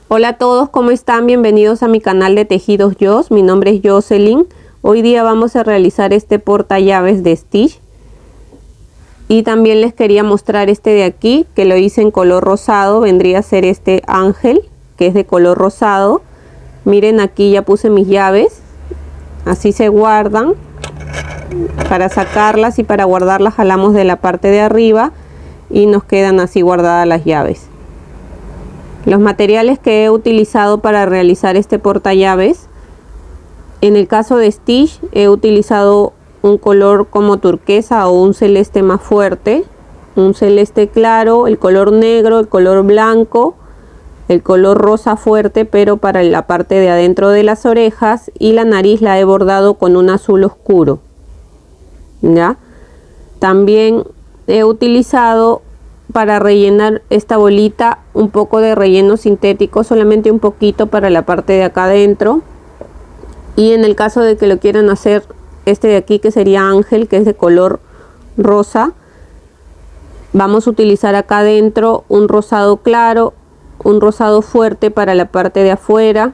Hola a todos, ¿cómo están? Bienvenidos a mi canal de Tejidos Joss. Mi nombre es Jocelyn. Hoy día vamos a realizar este porta llaves de Stitch. Y también les quería mostrar este de aquí, que lo hice en color rosado. Vendría a ser este ángel, que es de color rosado. Miren, aquí ya puse mis llaves. Así se guardan. Para sacarlas y para guardarlas jalamos de la parte de arriba y nos quedan así guardadas las llaves. Los materiales que he utilizado para realizar este portallaves, en el caso de Stitch he utilizado un color como turquesa o un celeste más fuerte, un celeste claro, el color negro, el color blanco, el color rosa fuerte, pero para la parte de adentro de las orejas, y la nariz la he bordado con un azul oscuro. ¿Ya? También he utilizado para rellenar esta bolita un poco de relleno sintético, solamente un poquito para la parte de acá adentro. Y en el caso de que lo quieran hacer este de aquí, que sería ángel, que es de color rosa, vamos a utilizar acá adentro un rosado claro, un rosado fuerte para la parte de afuera.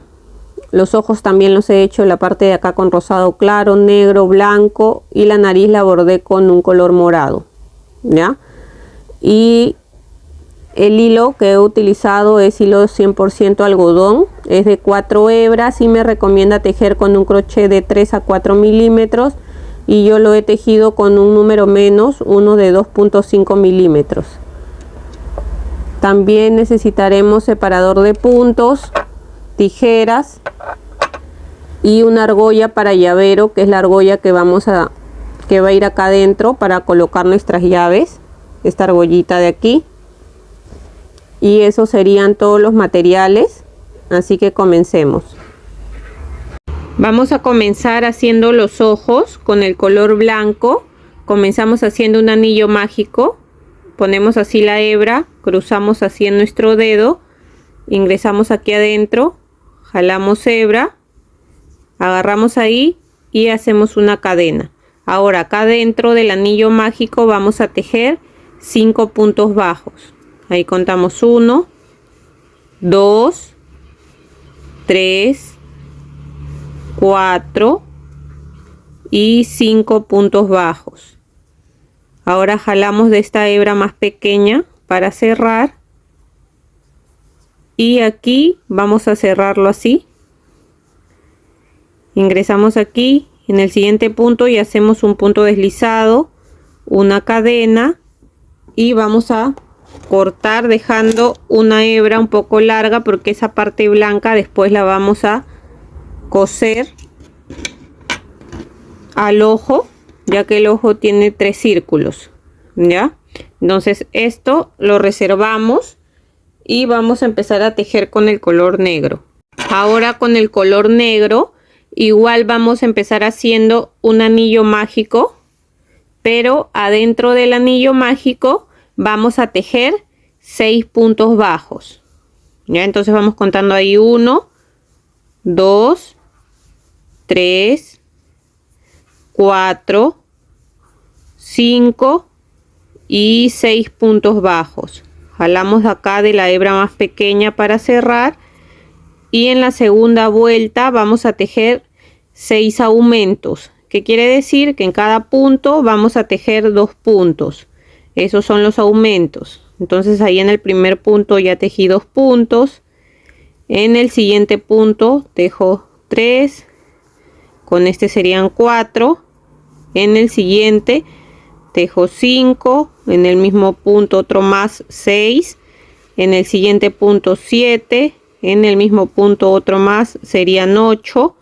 Los ojos también los he hecho la parte de acá con rosado claro, negro, blanco, y la nariz la bordé con un color morado, ¿ya? Y el hilo que he utilizado es hilo 100% algodón, es de 4 hebras y me recomienda tejer con un crochet de 3 a 4 milímetros, y yo lo he tejido con un número menos, uno de 2.5 milímetros. También necesitaremos separador de puntos, tijeras y una argolla para llavero, que es la argolla que va a ir acá adentro para colocar nuestras llaves, esta argollita de aquí. Y esos serían todos los materiales, así que comencemos. Vamos a comenzar haciendo los ojos con el color blanco. Comenzamos haciendo un anillo mágico, ponemos así la hebra, cruzamos así en nuestro dedo, ingresamos aquí adentro, jalamos hebra, agarramos ahí y hacemos una cadena. Ahora acá dentro del anillo mágico vamos a tejer 5 puntos bajos. Ahí contamos 1, 2, 3, 4 y 5 puntos bajos. Ahora jalamos de esta hebra más pequeña para cerrar, y aquí vamos a cerrarlo así. Ingresamos aquí en el siguiente punto y hacemos un punto deslizado, una cadena, y vamos a cortar dejando una hebra un poco larga porque esa parte blanca después la vamos a coser al ojo, ya que el ojo tiene 3 círculos, ¿ya? Entonces esto lo reservamos y vamos a empezar a tejer con el color negro. Ahora con el color negro igual vamos a empezar haciendo un anillo mágico, pero adentro del anillo mágico vamos a tejer 6 puntos bajos, ¿ya? Entonces vamos contando ahí 1, 2, 3, 4, 5 y 6 puntos bajos. Jalamos acá de la hebra más pequeña para cerrar, y en la segunda vuelta vamos a tejer 6 aumentos, que quiere decir que en cada punto vamos a tejer 2 puntos. Esos son los aumentos. Entonces ahí en el primer punto ya tejí 2 puntos, en el siguiente punto tejo 3, con este serían 4, en el siguiente tejo 5, en el mismo punto otro más 6, en el siguiente punto 7, en el mismo punto otro más serían 8,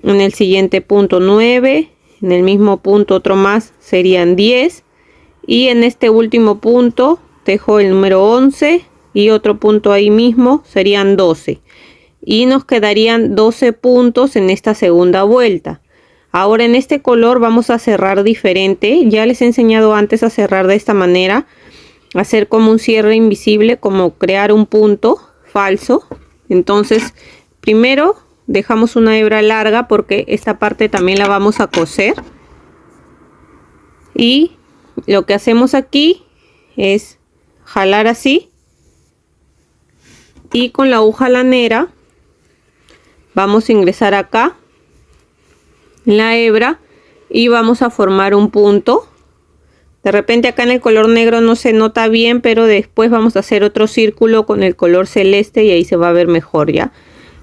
en el siguiente punto 9, en el mismo punto otro más serían 10, y en este último punto tejo el número 11 y otro punto ahí mismo serían 12, y nos quedarían 12 puntos en esta segunda vuelta. Ahora en este color vamos a cerrar diferente. Ya les he enseñado antes a cerrar de esta manera, hacer como un cierre invisible, como crear un punto falso. Entonces primero dejamos una hebra larga porque esta parte también la vamos a coser, y lo que hacemos aquí es jalar así Y con la aguja lanera vamos a ingresar acá en la hebra y vamos a formar un punto. De repente acá en el color negro no se nota bien, pero después vamos a hacer otro círculo con el color celeste y ahí se va a ver mejor ya.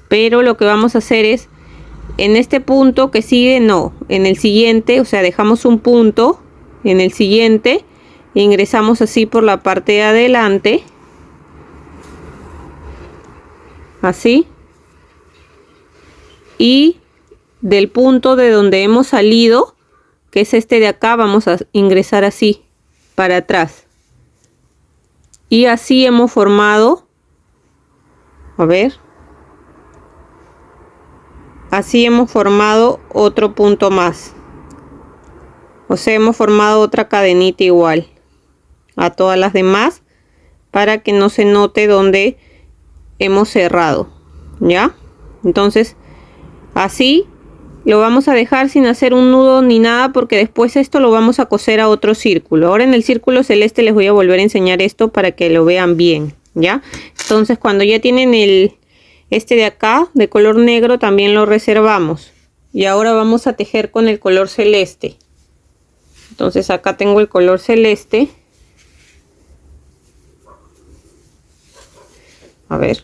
Pero lo que vamos a hacer es, en este punto que sigue, no, en el siguiente, o sea, dejamos un punto en el siguiente, ingresamos así por la parte de adelante, así, y del punto de donde hemos salido, que es este de acá, vamos a ingresar así para atrás, y así hemos formado, a ver, así hemos formado otro punto más. O sea, hemos formado otra cadenita igual a todas las demás para que no se note donde hemos cerrado, ¿ya? Entonces, así lo vamos a dejar sin hacer un nudo ni nada, porque después esto lo vamos a coser a otro círculo. Ahora en el círculo celeste les voy a volver a enseñar esto para que lo vean bien, ¿ya? Entonces, cuando ya tienen este de acá de color negro, también lo reservamos. Y ahora vamos a tejer con el color celeste. Entonces acá tengo el color celeste. A ver,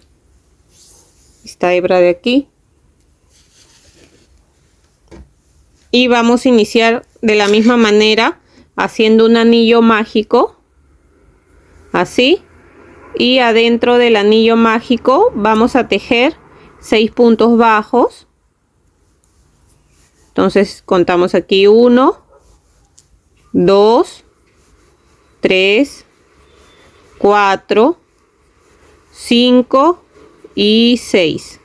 esta hebra de aquí. Y vamos a iniciar de la misma manera haciendo un anillo mágico. Así. Y adentro del anillo mágico vamos a tejer 6 puntos bajos. Entonces contamos aquí 1, 2, 3, 4, 5 y 6.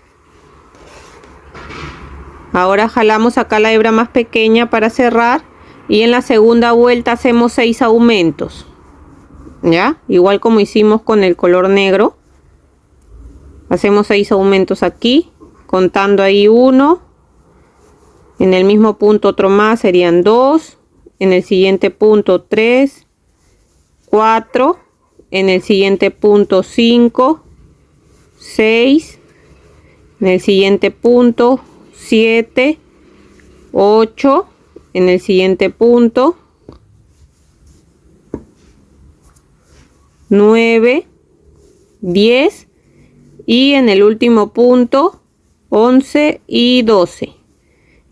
Ahora jalamos acá la hebra más pequeña para cerrar y en la segunda vuelta hacemos 6 aumentos. ¿Ya? Igual como hicimos con el color negro. Hacemos 6 aumentos aquí, contando ahí 1. En el mismo punto otro más, serían 2. En el siguiente punto 3, 4. En el siguiente punto 5, 6. En el siguiente punto 7, 8. En el siguiente punto 9, 10 y en el último punto 11 y 12.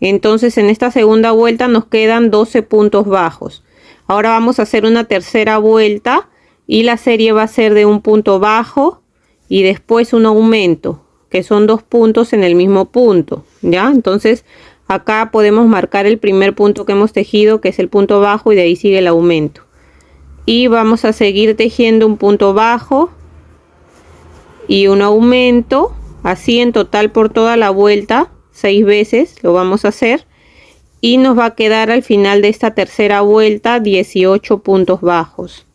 Entonces en esta segunda vuelta nos quedan 12 puntos bajos. Ahora vamos a hacer una tercera vuelta y la serie va a ser de un punto bajo y después un aumento, que son 2 puntos en el mismo punto, ¿ya? Entonces acá podemos marcar el primer punto que hemos tejido, que es el punto bajo, y de ahí sigue el aumento. Y vamos a seguir tejiendo un punto bajo y un aumento, así en total por toda la vuelta, 6 veces lo vamos a hacer. Y nos va a quedar al final de esta tercera vuelta 18 puntos bajos.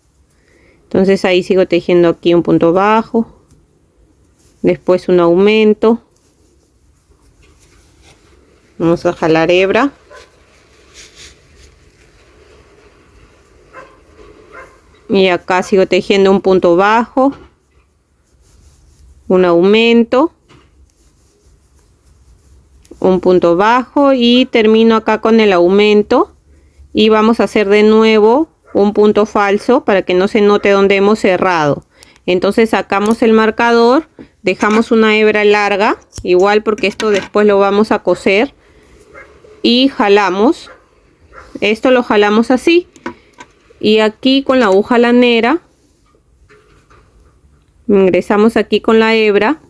Entonces ahí sigo tejiendo aquí un punto bajo, después un aumento. Vamos a jalar hebra. Y acá sigo tejiendo un punto bajo, un aumento, un punto bajo y termino acá con el aumento. Y vamos a hacer de nuevo un punto falso para que no se note donde hemos cerrado. Entonces sacamos el marcador, dejamos una hebra larga, igual porque esto después lo vamos a coser, y jalamos. Esto lo jalamos así. Y aquí con la aguja lanera ingresamos aquí con la hebra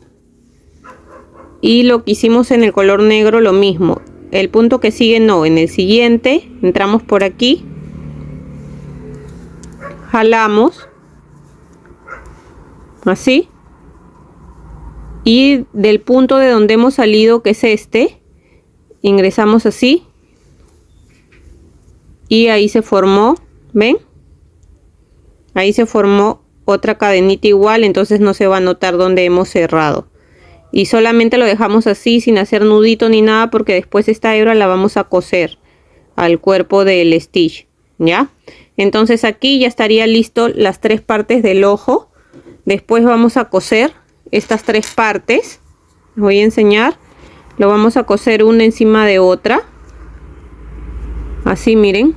y lo que hicimos en el color negro lo mismo. El punto que sigue no, en el siguiente entramos por aquí, jalamos así y del punto de donde hemos salido, que es este, ingresamos así y ahí se formó, ¿ven? Ahí se formó otra cadenita igual, entonces no se va a notar donde hemos cerrado. Y solamente lo dejamos así sin hacer nudito ni nada, porque después esta hebra la vamos a coser al cuerpo del stitch, ¿ya? Entonces aquí ya estaría listo las 3 partes del ojo. Después vamos a coser estas tres partes. Les voy a enseñar. Lo vamos a coser una encima de otra. Así, miren.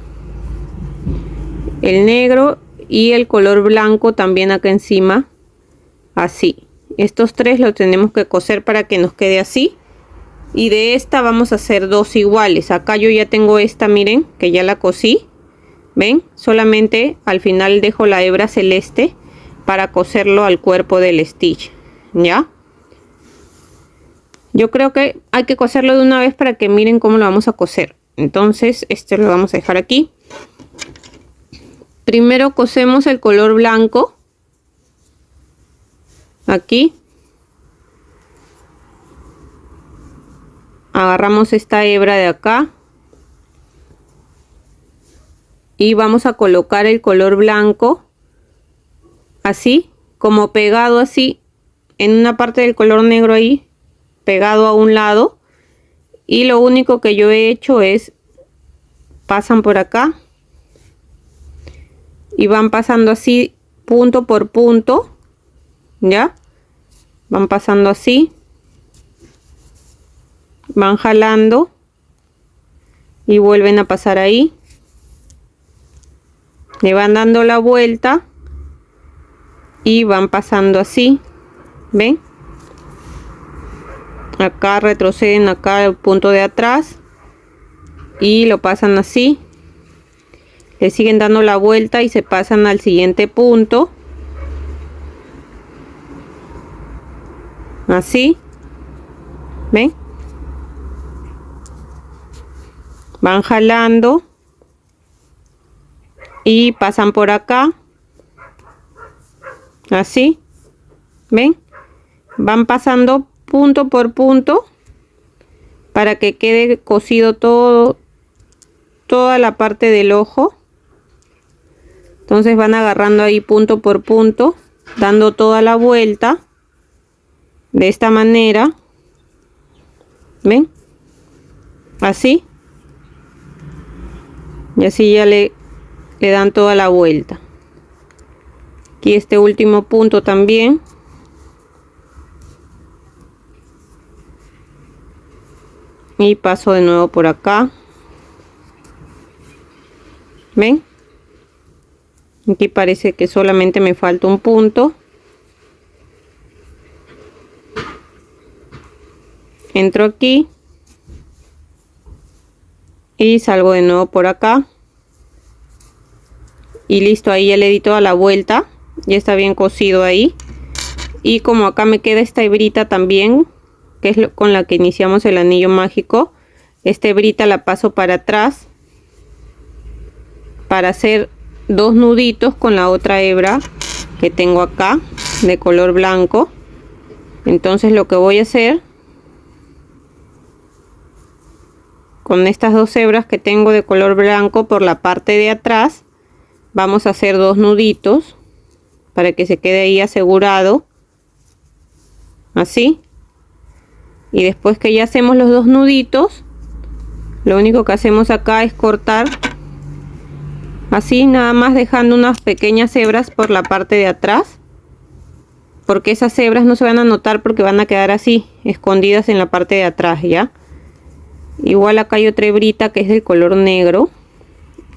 El negro y el color blanco también acá encima. Así. Estos tres los tenemos que coser para que nos quede así. Y de esta vamos a hacer dos iguales. Acá yo ya tengo esta, miren, que ya la cosí. ¿Ven? Solamente al final dejo la hebra celeste para coserlo al cuerpo del stitch. ¿Ya? Yo creo que hay que coserlo de una vez para que miren cómo lo vamos a coser. Entonces, este lo vamos a dejar aquí. Primero cosemos el color blanco. Aquí. Agarramos esta hebra de acá. Y vamos a colocar el color blanco. Así, como pegado así. En una parte del color negro ahí. Pegado a un lado. Y lo único que yo he hecho es. Pasan por acá. Y van pasando así. Punto por punto. ¿Ya? Van pasando así. Van jalando y vuelven a pasar ahí, le van dando la vuelta y van pasando así, ven, acá retroceden acá al punto de atrás y lo pasan así, le siguen dando la vuelta y se pasan al siguiente punto, así, ven. Van jalando y pasan por acá, así, ven, van pasando punto por punto para que quede cosido todo, toda la parte del ojo. Entonces van agarrando ahí punto por punto, dando toda la vuelta de esta manera, ven, así. Y así ya le dan toda la vuelta. Aquí este último punto también. Y paso de nuevo por acá. ¿Ven? Aquí parece que solamente me falta un punto. Entro aquí. Y salgo de nuevo por acá. Y listo, ahí ya le di toda la vuelta. Ya está bien cosido ahí. Y como acá me queda esta hebrita también, que es con la que iniciamos el anillo mágico. Esta hebrita la paso para atrás. Para hacer dos nuditos con la otra hebra que tengo acá. De color blanco. Entonces lo que voy a hacer. Con estas dos hebras que tengo de color blanco por la parte de atrás, vamos a hacer dos nuditos para que se quede ahí asegurado, así. Y después que ya hacemos los dos nuditos, lo único que hacemos acá es cortar así, nada más dejando unas pequeñas hebras por la parte de atrás, porque esas hebras no se van a notar porque van a quedar así, escondidas en la parte de atrás, ¿ya? Igual acá hay otra hebrita que es del color negro,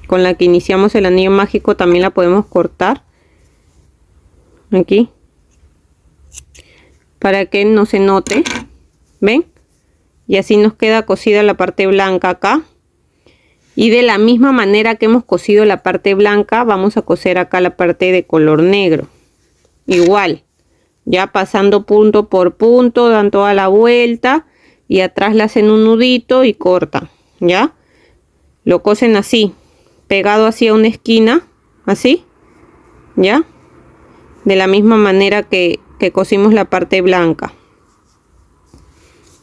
con la que iniciamos el anillo mágico, también la podemos cortar aquí para que no se note, ven, y así nos queda cosida la parte blanca acá. Y de la misma manera que hemos cosido la parte blanca, vamos a coser acá la parte de color negro, igual, ya pasando punto por punto, dan toda la vuelta. Y atrás le hacen un nudito y cortan, ¿ya? Lo cosen así, pegado hacia una esquina, así, ¿ya? De la misma manera que cosimos la parte blanca.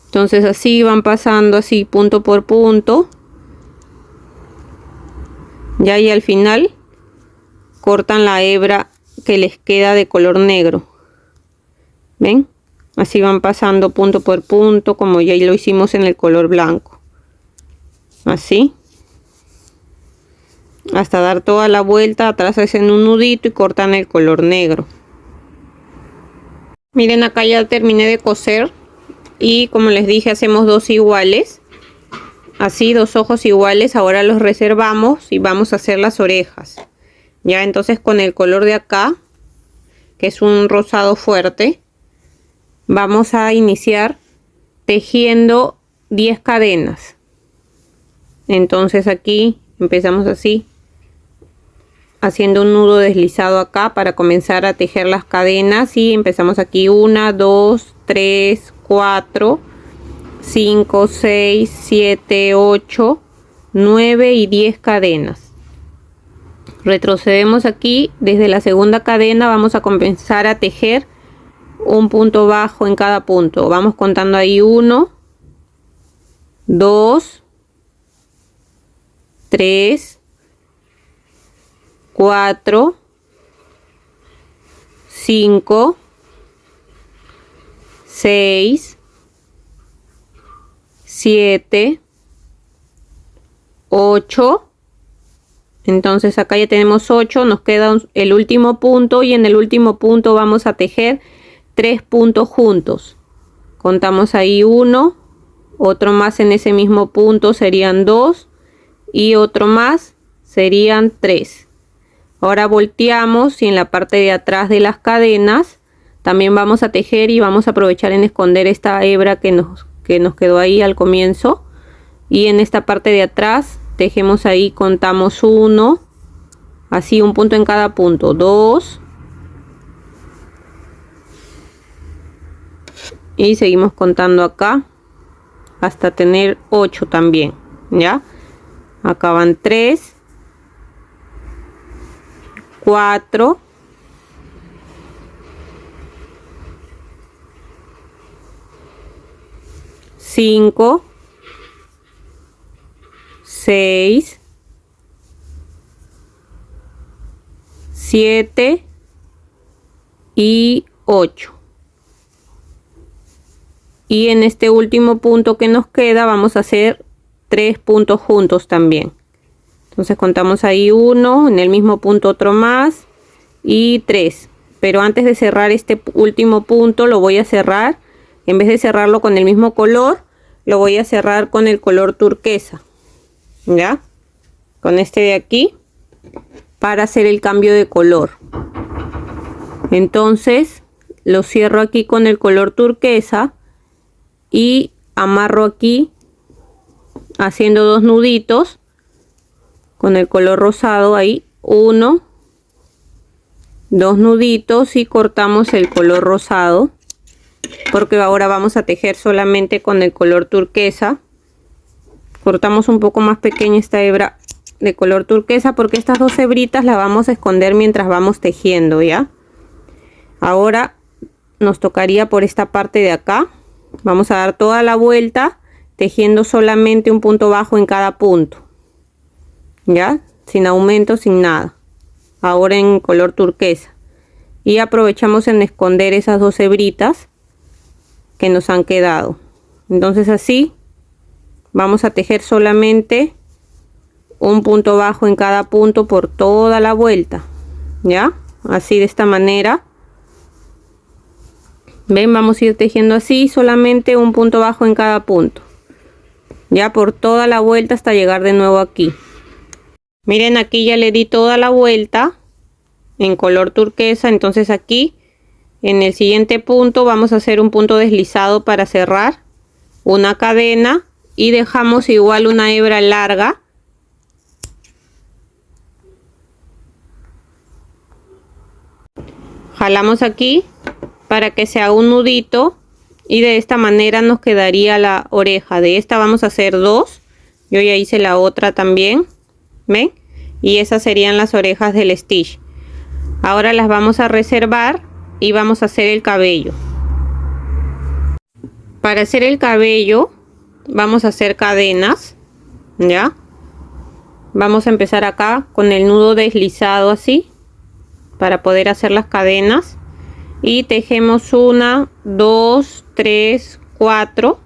Entonces así van pasando así punto por punto. Ya, y al final cortan la hebra que les queda de color negro. ¿Ven? Así van pasando punto por punto, como ya lo hicimos en el color blanco. Así. Hasta dar toda la vuelta, atrás hacen un nudito y cortan el color negro. Miren, acá ya terminé de coser y como les dije, hacemos dos iguales, así, dos ojos iguales. Ahora los reservamos y vamos a hacer las orejas. Ya, entonces con el color de acá, que es un rosado fuerte, vamos a iniciar tejiendo 10 cadenas. Entonces aquí empezamos así, haciendo un nudo deslizado acá para comenzar a tejer las cadenas, y empezamos aquí 1, 2, 3, 4, 5, 6, 7, 8, 9 y 10 cadenas. Retrocedemos aquí, desde la segunda cadena vamos a comenzar a tejer un punto bajo en cada punto. Vamos contando ahí 1, 2, 3, 4, 5, 6, 7, 8. Entonces acá ya tenemos 8, nos queda el último punto, y en el último punto vamos a tejer 3 puntos juntos. Contamos ahí 1, otro más en ese mismo punto serían 2 y otro más serían 3. Ahora volteamos y en la parte de atrás de las cadenas también vamos a tejer, y vamos a aprovechar en esconder esta hebra que nos quedó ahí al comienzo, y en esta parte de atrás tejemos ahí, contamos 1, así un punto en cada punto, 2 y seguimos contando acá hasta tener 8 también. Ya, acá van 3, 4, 5, 6, 7 y 8. Y en este último punto que nos queda vamos a hacer 3 puntos juntos también. Entonces contamos ahí 1, en el mismo punto otro más y 3. Pero antes de cerrar este último punto lo voy a cerrar, en vez de cerrarlo con el mismo color, lo voy a cerrar con el color turquesa. Ya, con este de aquí, para hacer el cambio de color. Entonces lo cierro aquí con el color turquesa y amarro aquí haciendo 2 nuditos con el color rosado ahí, 1, 2 nuditos, y cortamos el color rosado, porque ahora vamos a tejer solamente con el color turquesa. Cortamos un poco más pequeña esta hebra de color turquesa, porque estas 2 hebritas las vamos a esconder mientras vamos tejiendo. Ya, ahora nos tocaría por esta parte de acá, vamos a dar toda la vuelta tejiendo solamente un punto bajo en cada punto, ya, sin aumento, sin nada. Ahora en color turquesa, y aprovechamos en esconder esas 2 hebritas que nos han quedado. Entonces así vamos a tejer solamente un punto bajo en cada punto por toda la vuelta. Ya, así, de esta manera. Ven, vamos a ir tejiendo así, solamente un punto bajo en cada punto, ya, por toda la vuelta hasta llegar de nuevo aquí. Miren, aquí ya le di toda la vuelta en color turquesa. Entonces aquí en el siguiente punto vamos a hacer un punto deslizado para cerrar una cadena, y dejamos igual una hebra larga jalamos aquí para que se haga un nudito, y de esta manera nos quedaría la oreja. De esta vamos a hacer 2, yo ya hice la otra también, ven, y esas serían las orejas del Stitch. Ahora las vamos a reservar y vamos a hacer el cabello. Para hacer el cabello vamos a hacer cadenas. Ya, vamos a empezar acá con el nudo deslizado así para poder hacer las cadenas, y tejemos 1, 2, 3, 4,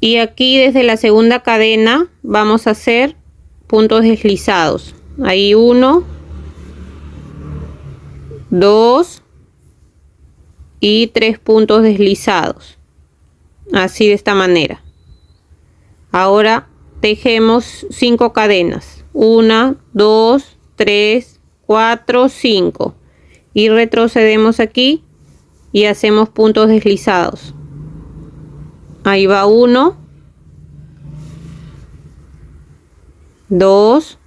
y aquí desde la segunda cadena vamos a hacer puntos deslizados. Ahí 1, 2 y 3 puntos deslizados, así de esta manera. Ahora tejemos 5 cadenas, 1, 2, 3, 4, 5 y retrocedemos aquí y hacemos puntos deslizados. Ahí va 1, 2,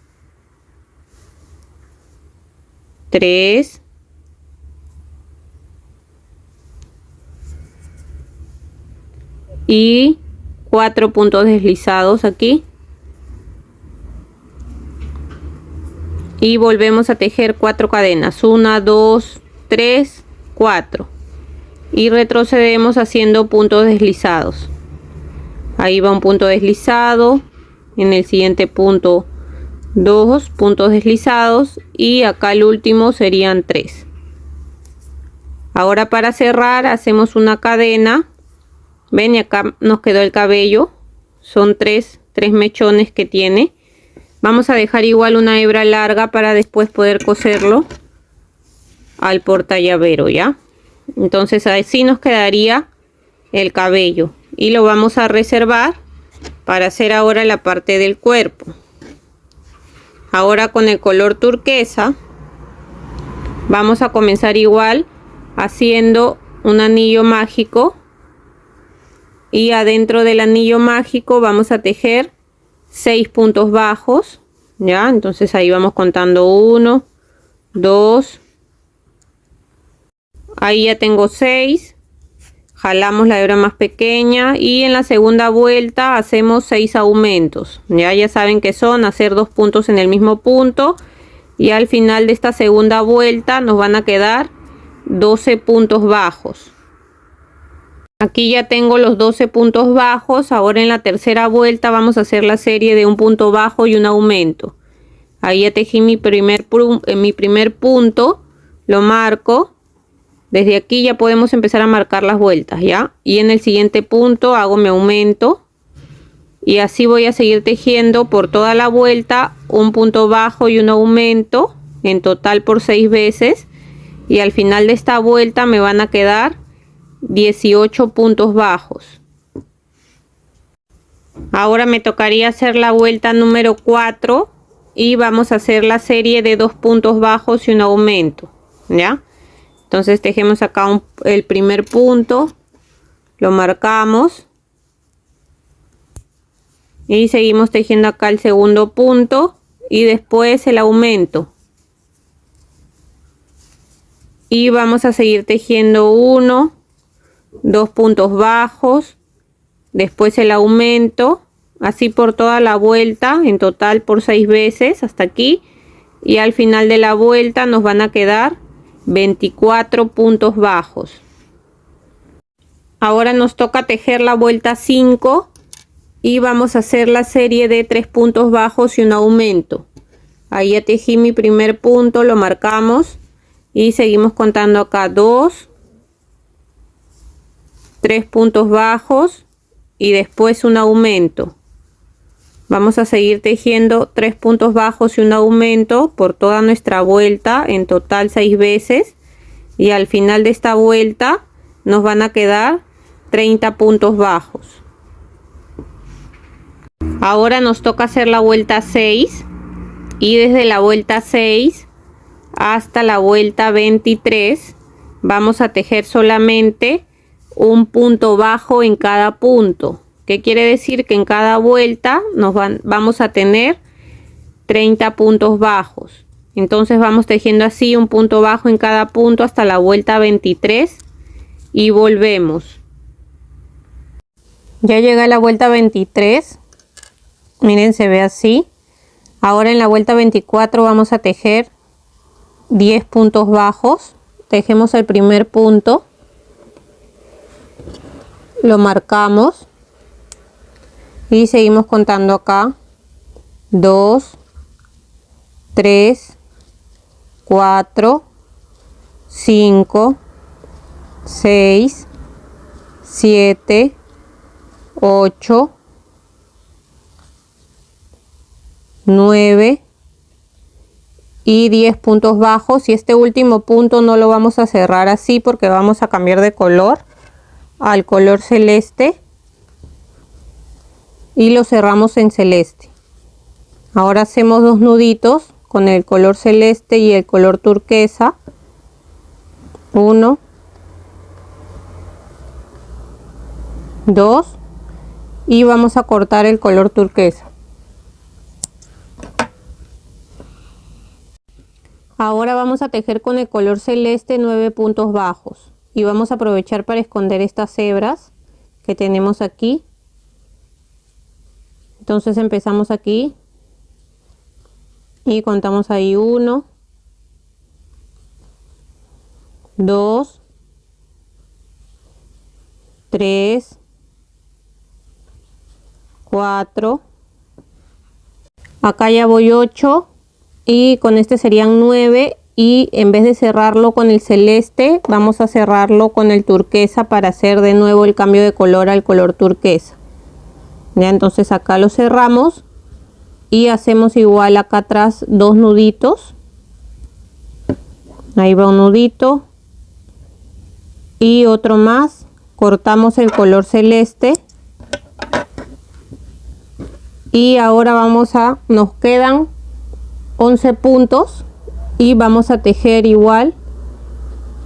3, y 4 puntos deslizados aquí, y volvemos a tejer 4 cadenas, 1, 2, 3, 4 y retrocedemos haciendo puntos deslizados. Ahí va un punto deslizado, en el siguiente punto 2 puntos deslizados y acá el último serían 3. Ahora para cerrar hacemos una cadena. Ven, y acá nos quedó el cabello, son tres mechones que tiene. Vamos a dejar igual una hebra larga para después poder coserlo al portallavero, ¿ya? Entonces así nos quedaría el cabello y lo vamos a reservar para hacer ahora la parte del cuerpo. Ahora con el color turquesa vamos a comenzar igual haciendo un anillo mágico, y adentro del anillo mágico vamos a tejer 6 puntos bajos, ya. Entonces ahí vamos contando 1, 2, ahí ya tengo 6, jalamos la hebra más pequeña y en la segunda vuelta hacemos 6 aumentos, ya saben que son hacer 2 puntos en el mismo punto, y al final de esta segunda vuelta nos van a quedar 12 puntos bajos. Aquí ya tengo los 12 puntos bajos. Ahora en la tercera vuelta vamos a hacer la serie de un punto bajo y un aumento. Ahí ya tejí mi primer punto, lo marco. Desde aquí ya podemos empezar a marcar las vueltas, ¿ya? Y en el siguiente punto hago mi aumento. Y así voy a seguir tejiendo por toda la vuelta un punto bajo y un aumento, en total por 6 veces. Y al final de esta vuelta me van a quedar 18 puntos bajos. Ahora me tocaría hacer la vuelta número 4 y vamos a hacer la serie de 2 puntos bajos y un aumento, ¿ya? Entonces tejemos acá el primer punto, lo marcamos y seguimos tejiendo acá el segundo punto y después el aumento, y vamos a seguir tejiendo 1, 2 puntos bajos, después el aumento, así por toda la vuelta, en total por 6 veces hasta aquí, y al final de la vuelta nos van a quedar 24 puntos bajos. Ahora nos toca tejer la vuelta 5 y vamos a hacer la serie de 3 puntos bajos y un aumento. Ahí ya tejí mi primer punto, lo marcamos y seguimos contando acá 2, 3 puntos bajos y después un aumento. Vamos a seguir tejiendo 3 puntos bajos y un aumento por toda nuestra vuelta, en total 6 veces, y al final de esta vuelta nos van a quedar 30 puntos bajos. Ahora nos toca hacer la vuelta 6 y desde la vuelta 6 hasta la vuelta 23 vamos a tejer solamente un punto bajo en cada punto. ¿Qué quiere decir? Que en cada vuelta vamos a tener 30 puntos bajos. Entonces vamos tejiendo así un punto bajo en cada punto hasta la vuelta 23 y volvemos. Ya llega la vuelta 23. Miren, se ve así. Ahora en la vuelta 24 vamos a tejer 10 puntos bajos. Tejemos el primer punto, lo marcamos y seguimos contando acá 2, 3, 4, 5, 6, 7, 8, 9 y 10 puntos bajos, y este último punto no lo vamos a cerrar así porque vamos a cambiar de color al color celeste y lo cerramos en celeste. Ahora hacemos 2 nuditos con el color celeste y el color turquesa, 1, 2, y vamos a cortar el color turquesa. Ahora vamos a tejer con el color celeste 9 puntos bajos y vamos a aprovechar para esconder estas hebras que tenemos aquí. Entonces empezamos aquí y contamos ahí 1, 2, 3, 4, acá ya voy 8 y con este serían 9, y en vez de cerrarlo con el celeste vamos a cerrarlo con el turquesa para hacer de nuevo el cambio de color al color turquesa. Ya, entonces acá lo cerramos y hacemos igual acá atrás 2 nuditos, ahí va un nudito y otro más, cortamos el color celeste y ahora nos quedan 11 puntos y vamos a tejer igual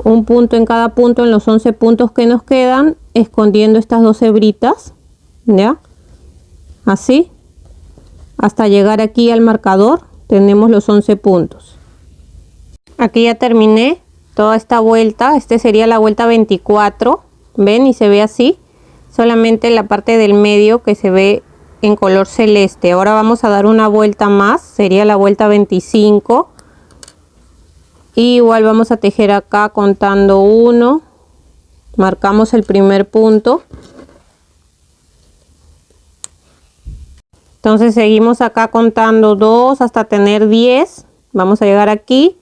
un punto en cada punto en los 11 puntos que nos quedan, escondiendo estas 2 hebritas, ya, así hasta llegar aquí al marcador. Tenemos los 11 puntos. Aquí ya terminé toda esta vuelta. Este sería la vuelta 24, ven, y se ve así, solamente la parte del medio que se ve en color celeste. Ahora vamos a dar una vuelta más, sería la vuelta 25, y igual vamos a tejer acá contando 1, marcamos el primer punto, entonces seguimos acá contando 2 hasta tener 10, vamos a llegar aquí,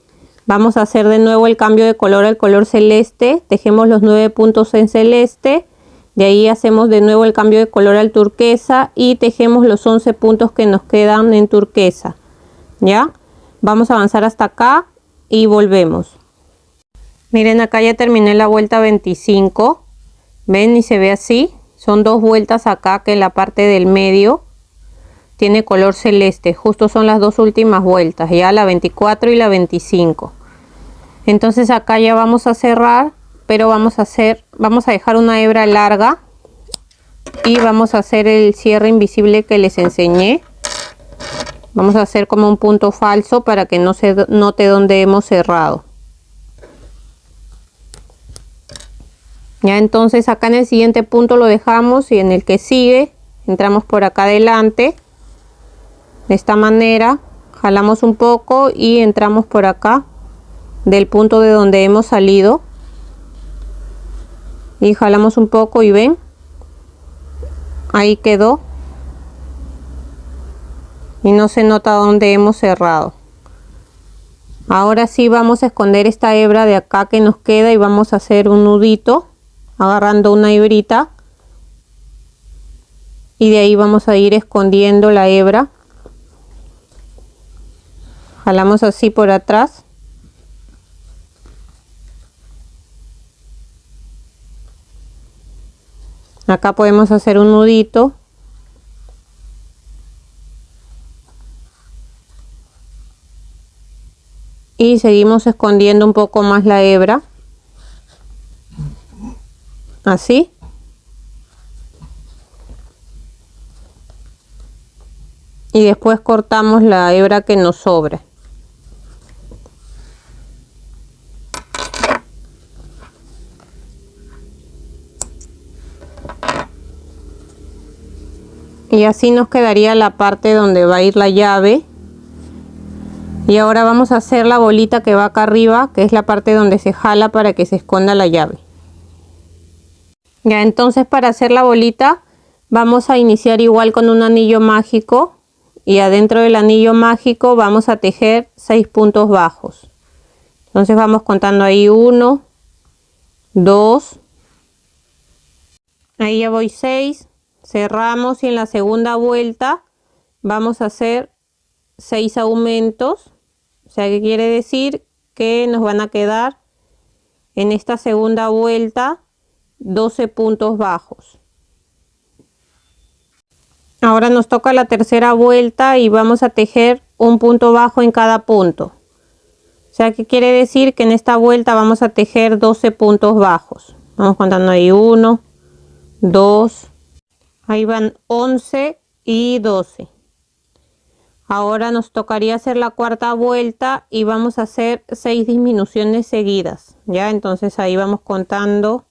vamos a hacer de nuevo el cambio de color al color celeste, tejemos los 9 puntos en celeste. De ahí hacemos de nuevo el cambio de color al turquesa y tejemos los 11 puntos que nos quedan en turquesa. Ya, vamos a avanzar hasta acá y volvemos. Miren, acá ya terminé la vuelta 25. Ven, y se ve así. Son 2 vueltas acá que en la parte del medio tiene color celeste. Justo son las 2 últimas vueltas, ya la 24 y la 25. Entonces acá ya vamos a cerrar, pero vamos a dejar una hebra larga y vamos a hacer el cierre invisible que les enseñé. Vamos a hacer como un punto falso para que no se note donde hemos cerrado. Ya, entonces acá en el siguiente punto lo dejamos y en el que sigue entramos por acá adelante de esta manera, jalamos un poco y entramos por acá del punto de donde hemos salido. Y jalamos un poco y ven, ahí quedó y no se nota dónde hemos cerrado. Ahora sí vamos a esconder esta hebra de acá que nos queda y vamos a hacer un nudito agarrando una hebrita y de ahí vamos a ir escondiendo la hebra. Jalamos así por atrás. Acá podemos hacer un nudito y seguimos escondiendo un poco más la hebra, así, y después cortamos la hebra que nos sobra. Y así nos quedaría la parte donde va a ir la llave. Y ahora vamos a hacer la bolita que va acá arriba, que es la parte donde se jala para que se esconda la llave. Ya, entonces para hacer la bolita vamos a iniciar igual con un anillo mágico. Y adentro del anillo mágico vamos a tejer 6 puntos bajos. Entonces vamos contando ahí 1, 2, ahí ya voy 6. Cerramos y en la segunda vuelta vamos a hacer 6 aumentos, sea, que quiere decir que nos van a quedar en esta segunda vuelta 12 puntos bajos. Ahora nos toca la tercera vuelta y vamos a tejer un punto bajo en cada punto. O sea, que quiere decir que en esta vuelta vamos a tejer 12 puntos bajos. Vamos contando ahí 1, 2, ahí van 11 y 12. Ahora nos tocaría hacer la cuarta vuelta y vamos a hacer 6 disminuciones seguidas. Ya, entonces ahí vamos contando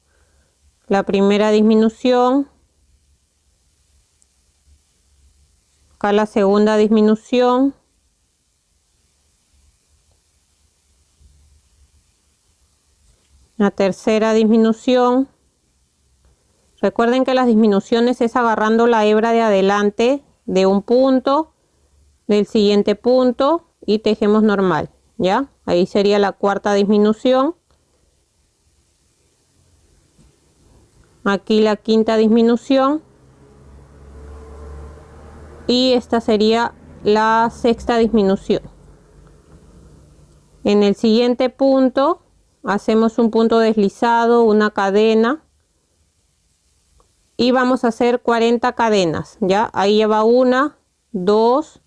la primera disminución. Acá la segunda disminución. La tercera disminución. Recuerden que las disminuciones es agarrando la hebra de adelante de un punto, del siguiente punto y tejemos normal. ¿Ya? Ahí sería la cuarta disminución. Aquí la quinta disminución. Y esta sería la sexta disminución. En el siguiente punto hacemos un punto deslizado, una cadena y vamos a hacer 40 cadenas. Ya, ahí ya va 1, 2,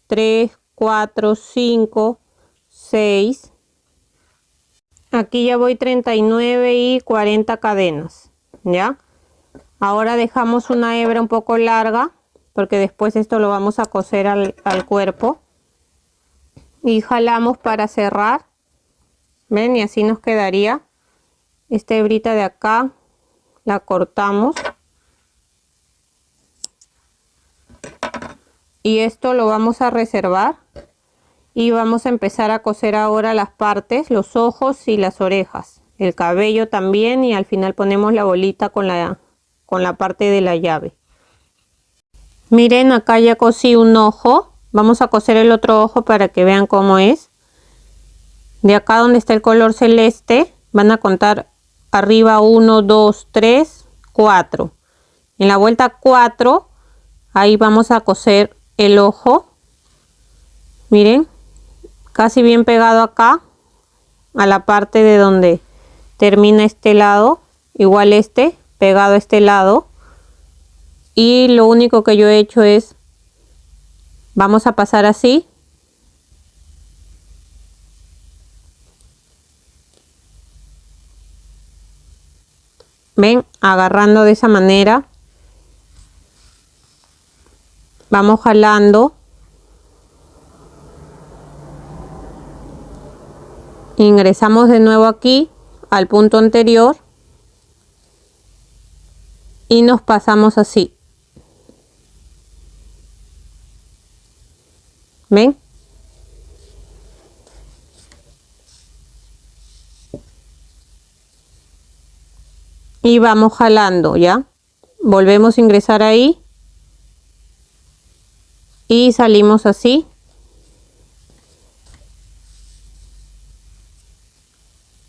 3, 4, 5, 6. Aquí ya voy 39 y 40 cadenas. Ya, ahora dejamos una hebra un poco larga porque después esto lo vamos a coser al cuerpo y jalamos para cerrar. Ven, y así nos quedaría esta hebrita de acá, la cortamos y esto lo vamos a reservar y vamos a empezar a coser ahora las partes, los ojos y las orejas, el cabello también, y al final ponemos la bolita con la parte de la llave. Miren, acá ya cosí un ojo. Vamos a coser el otro ojo para que vean cómo es. De acá donde está el color celeste van a contar arriba 1, 2, 3, 4. En la vuelta 4 ahí vamos a coser el ojo. Miren, casi bien pegado acá a la parte de donde termina este lado, igual este pegado a este lado. Y lo único que yo he hecho es, vamos a pasar así. Ven, agarrando de esa manera. Vamos jalando. Ingresamos de nuevo aquí al punto anterior. Y nos pasamos así. ¿Ven? Y vamos jalando, ¿ya? Volvemos a ingresar ahí. Y salimos así.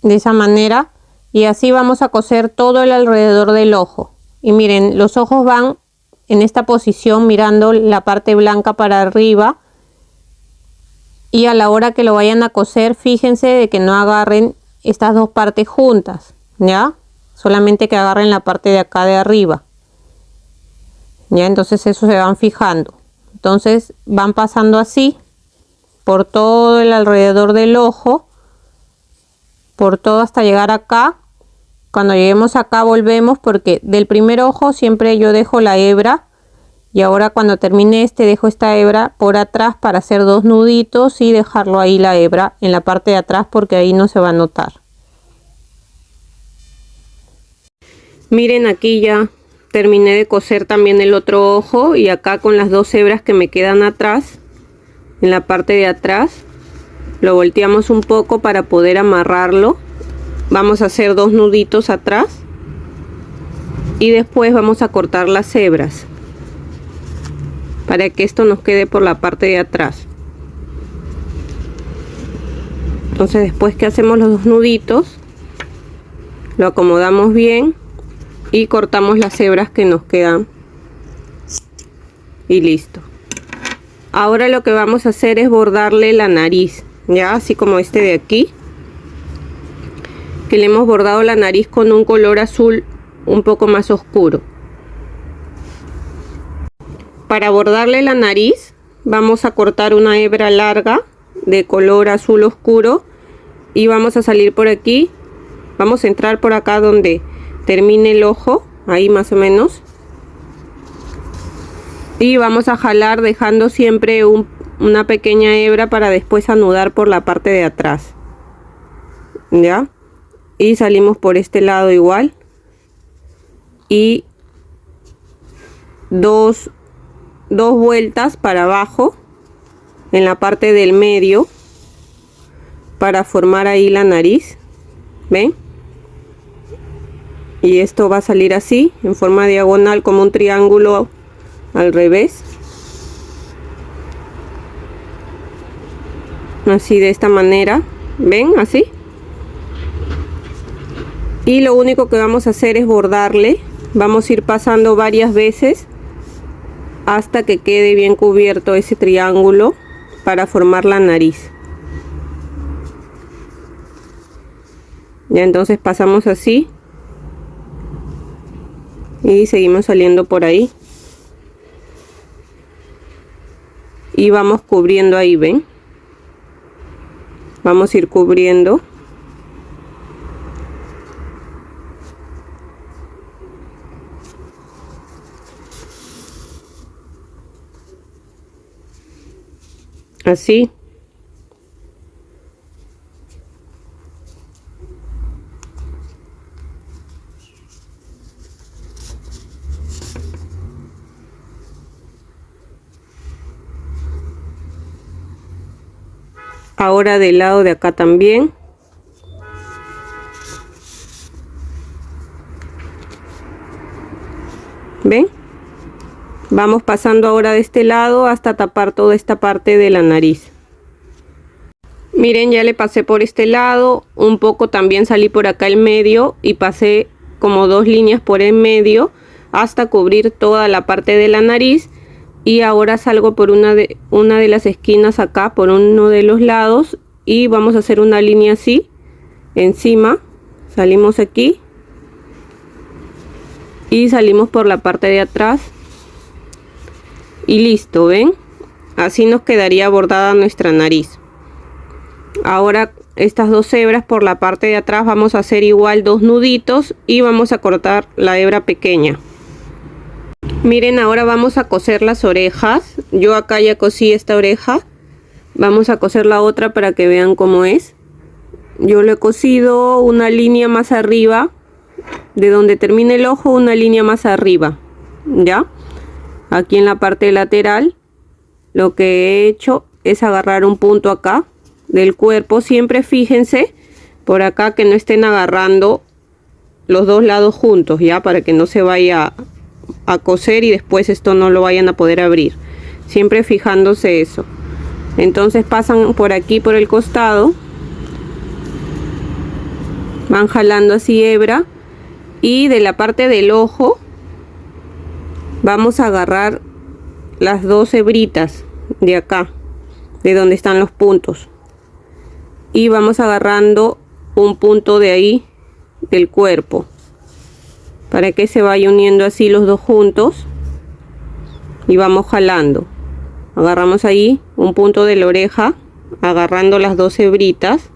De esa manera. Y así vamos a coser todo el alrededor del ojo. Y miren, los ojos van en esta posición mirando la parte blanca para arriba. Y a la hora que lo vayan a coser, fíjense de que no agarren estas dos partes juntas, ¿ya? Solamente que agarren la parte de acá de arriba. Ya, entonces eso se van fijando. Entonces van pasando así por todo el alrededor del ojo, por todo hasta llegar acá. Cuando lleguemos acá volvemos, porque del primer ojo siempre yo dejo la hebra. Y ahora cuando termine este dejo esta hebra por atrás para hacer 2 nuditos y dejarlo ahí la hebra en la parte de atrás, porque ahí no se va a notar. Miren, aquí ya terminé de coser también el otro ojo, y acá con las 2 hebras que me quedan atrás, en la parte de atrás, lo volteamos un poco para poder amarrarlo. Vamos a hacer 2 nuditos atrás y después vamos a cortar las hebras para que esto nos quede por la parte de atrás. Entonces después que hacemos los 2 nuditos, lo acomodamos bien y cortamos las hebras que nos quedan y listo. Ahora lo que vamos a hacer es bordarle la nariz, ya, así como este de aquí, que le hemos bordado la nariz con un color azul un poco más oscuro. Para bordarle la nariz vamos a cortar una hebra larga de color azul oscuro y vamos a salir por aquí, vamos a entrar por acá donde termine el ojo, ahí más o menos, y vamos a jalar dejando siempre una pequeña hebra para después anudar por la parte de atrás, ya, y salimos por este lado igual y dos vueltas para abajo en la parte del medio para formar ahí la nariz, ¿ven? Y esto va a salir así en forma diagonal como un triángulo al revés, así de esta manera, ¿ven? Así. Y lo único que vamos a hacer es bordarle, vamos a ir pasando varias veces hasta que quede bien cubierto ese triángulo para formar la nariz. Ya, entonces pasamos así y seguimos saliendo por ahí y vamos cubriendo ahí, ven, vamos a ir cubriendo. Así. Ahora del lado de acá también. ¿Ven? Vamos pasando ahora de este lado hasta tapar toda esta parte de la nariz. Miren, ya le pasé por este lado, un poco también salí por acá el medio y pasé como 2 líneas por el medio hasta cubrir toda la parte de la nariz. Y ahora salgo por una de las esquinas acá, por uno de los lados, y vamos a hacer una línea así encima. Salimos aquí y salimos por la parte de atrás y listo, ¿ven? Así nos quedaría bordada nuestra nariz. Ahora estas 2 hebras por la parte de atrás vamos a hacer igual 2 nuditos y vamos a cortar la hebra pequeña. Miren, ahora vamos a coser las orejas. Yo acá ya cosí esta oreja. Vamos a coser la otra para que vean cómo es. Yo le he cosido una línea más arriba, de donde termina el ojo, una línea más arriba, ¿ya? Aquí en la parte lateral, lo que he hecho es agarrar un punto acá del cuerpo. Siempre fíjense por acá que no estén agarrando los 2 lados juntos, ¿ya? Para que no se vaya a coser y después esto no lo vayan a poder abrir, siempre fijándose eso. Entonces pasan por aquí por el costado, van jalando así hebra y de la parte del ojo vamos a agarrar las 2 hebritas de acá, de donde están los puntos, y vamos agarrando un punto de ahí del cuerpo para que se vaya uniendo así los 2 juntos y vamos jalando. Agarramos ahí un punto de la oreja agarrando las 2 hebritas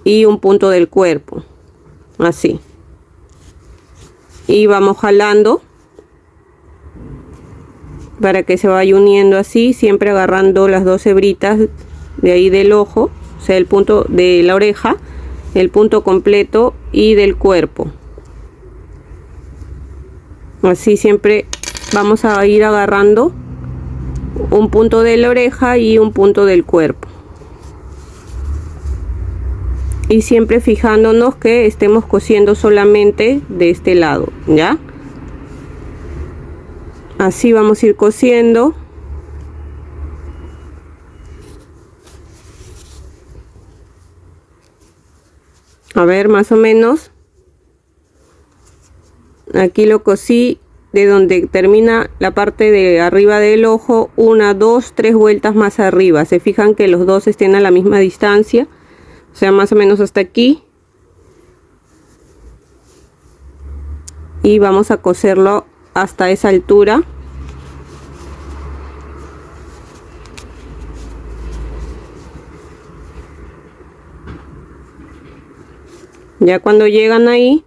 y un punto del cuerpo, así, y vamos jalando para que se vaya uniendo así, siempre agarrando las 2 hebritas de ahí del ojo, o sea, el punto de la oreja, el punto completo y del cuerpo. Así siempre vamos a ir agarrando un punto de la oreja y un punto del cuerpo, y siempre fijándonos que estemos cosiendo solamente de este lado, ¿ya? Así vamos a ir cosiendo. A ver, más o menos aquí lo cosí de donde termina la parte de arriba del ojo, 1, 2, 3 vueltas más arriba. Se fijan que los dos estén a la misma distancia, o sea, más o menos hasta aquí. Y vamos a coserlo hasta esa altura. Ya cuando llegan ahí,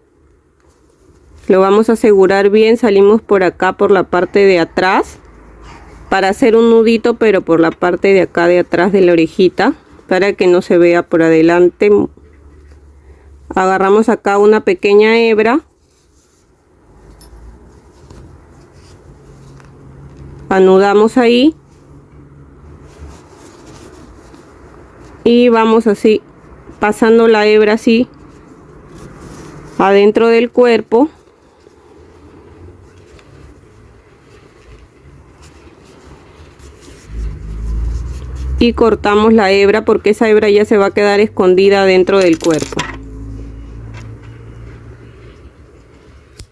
lo vamos a asegurar bien. Salimos por acá, por la parte de atrás, para hacer un nudito, pero por la parte de acá de atrás de la orejita, para que no se vea por adelante. Agarramos acá una pequeña hebra, anudamos ahí y vamos así, pasando la hebra así adentro del cuerpo. Y cortamos la hebra, porque esa hebra ya se va a quedar escondida dentro del cuerpo.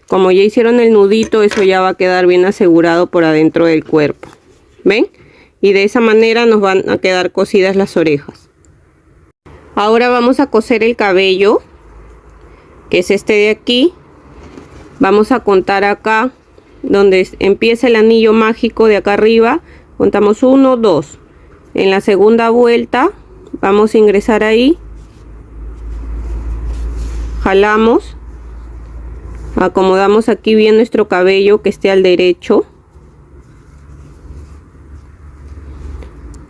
Como ya hicieron el nudito, eso ya va a quedar bien asegurado por adentro del cuerpo. ¿Ven? Y de esa manera nos van a quedar cosidas las orejas. Ahora vamos a coser el cabello, que es este de aquí. Vamos a contar acá donde empieza el anillo mágico de acá arriba. Contamos 1, 2. En la segunda vuelta vamos a ingresar ahí, jalamos, acomodamos aquí bien nuestro cabello que esté al derecho,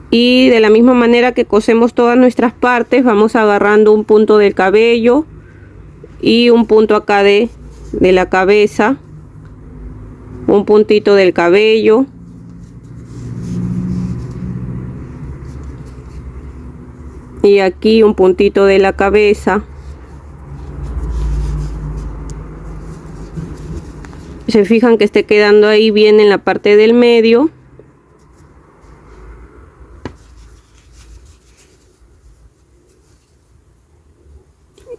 y de la misma manera que cosemos todas nuestras partes, vamos agarrando un punto del cabello y un punto acá de la cabeza, un puntito del cabello, y aquí un puntito de la cabeza. Se fijan que esté quedando ahí bien en la parte del medio.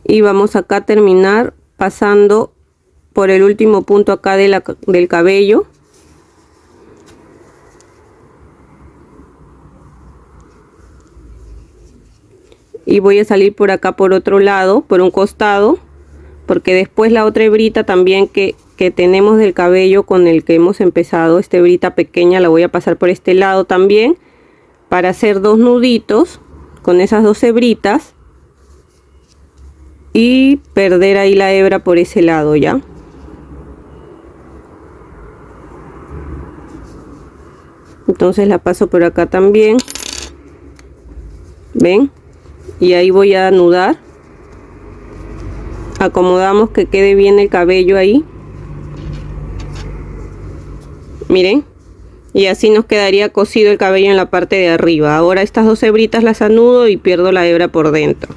Y vamos acá a terminar pasando por el último punto acá del cabello. Y voy a salir por acá por otro lado, por un costado, porque después la otra hebrita también que tenemos del cabello con el que hemos empezado, esta hebrita pequeña, la voy a pasar por este lado también, para hacer 2 nuditos con esas 2 hebritas y perder ahí la hebra por ese lado. Ya entonces la paso por acá también, ven, y ahí voy a anudar. Acomodamos que quede bien el cabello ahí, miren, y así nos quedaría cosido el cabello en la parte de arriba. Ahora estas 2 hebritas las anudo y pierdo la hebra por dentro.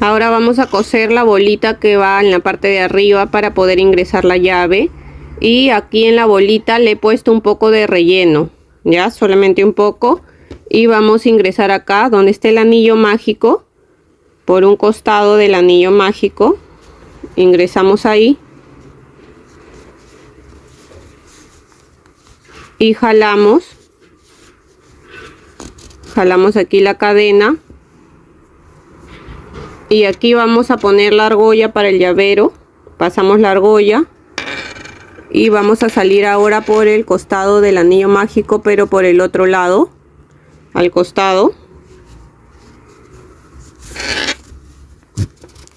Ahora vamos a coser la bolita que va en la parte de arriba para poder ingresar la llave, y aquí en la bolita le he puesto un poco de relleno, ya solamente un poco, y vamos a ingresar acá donde esté el anillo mágico, por un costado del anillo mágico ingresamos ahí y jalamos aquí la cadena, y aquí vamos a poner la argolla para el llavero. Pasamos la argolla y vamos a salir ahora por el costado del anillo mágico, pero por el otro lado, al costado.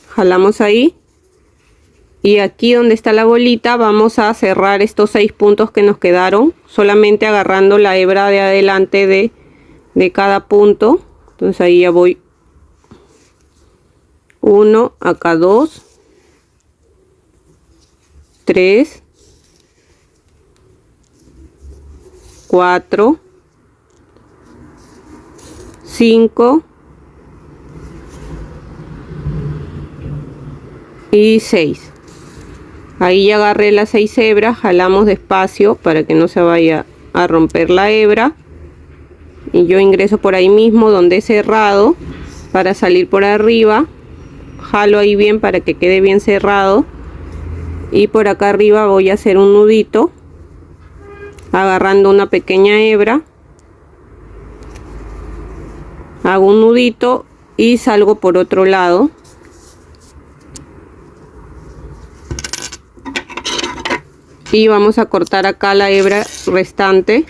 Jalamos ahí, y aquí donde está la bolita vamos a cerrar estos 6 puntos que nos quedaron, solamente agarrando la hebra de adelante de cada punto. Entonces ahí ya voy 1, acá 2, 3, 4, 5 y 6. Ahí ya agarré las 6 hebras, jalamos despacio para que no se vaya a romper la hebra, y yo ingreso por ahí mismo donde he cerrado para salir por arriba, jalo ahí bien para que quede bien cerrado, y por acá arriba voy a hacer un nudito agarrando una pequeña hebra. Hago un nudito y salgo por otro lado. Y vamos a cortar acá la hebra restante.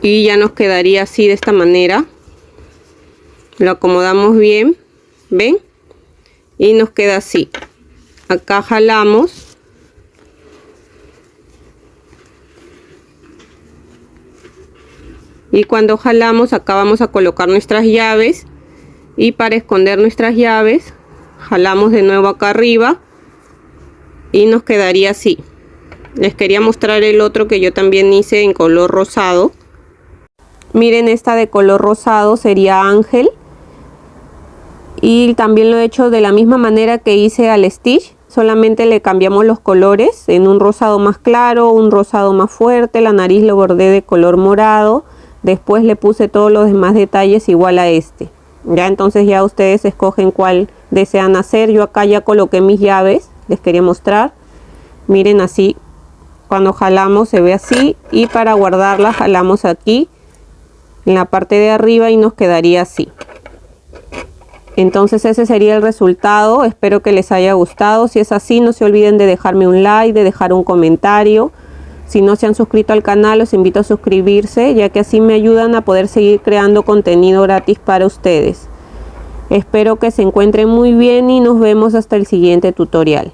Y ya nos quedaría así, de esta manera. Lo acomodamos bien, ¿ven? Y nos queda así. Acá jalamos. Y cuando jalamos, acá vamos a colocar nuestras llaves. Y para esconder nuestras llaves, jalamos de nuevo acá arriba. Y nos quedaría así. Les quería mostrar el otro que yo también hice en color rosado. Miren, esta de color rosado sería Ángel. Y también lo he hecho de la misma manera que hice al Stitch. Solamente le cambiamos los colores. En un rosado más claro, un rosado más fuerte. La nariz lo bordé de color morado. Después le puse todos los demás detalles igual a este. Ya, entonces ya ustedes escogen cuál desean hacer. Yo acá ya coloqué mis llaves. Les quería mostrar. Miren, así cuando jalamos se ve así. Y para guardarla jalamos aquí en la parte de arriba y nos quedaría así. Entonces ese sería el resultado. Espero que les haya gustado. Si es así, no se olviden de dejarme un like, de dejar un comentario. Si no se han suscrito al canal, los invito a suscribirse, ya que así me ayudan a poder seguir creando contenido gratis para ustedes. Espero que se encuentren muy bien y nos vemos hasta el siguiente tutorial.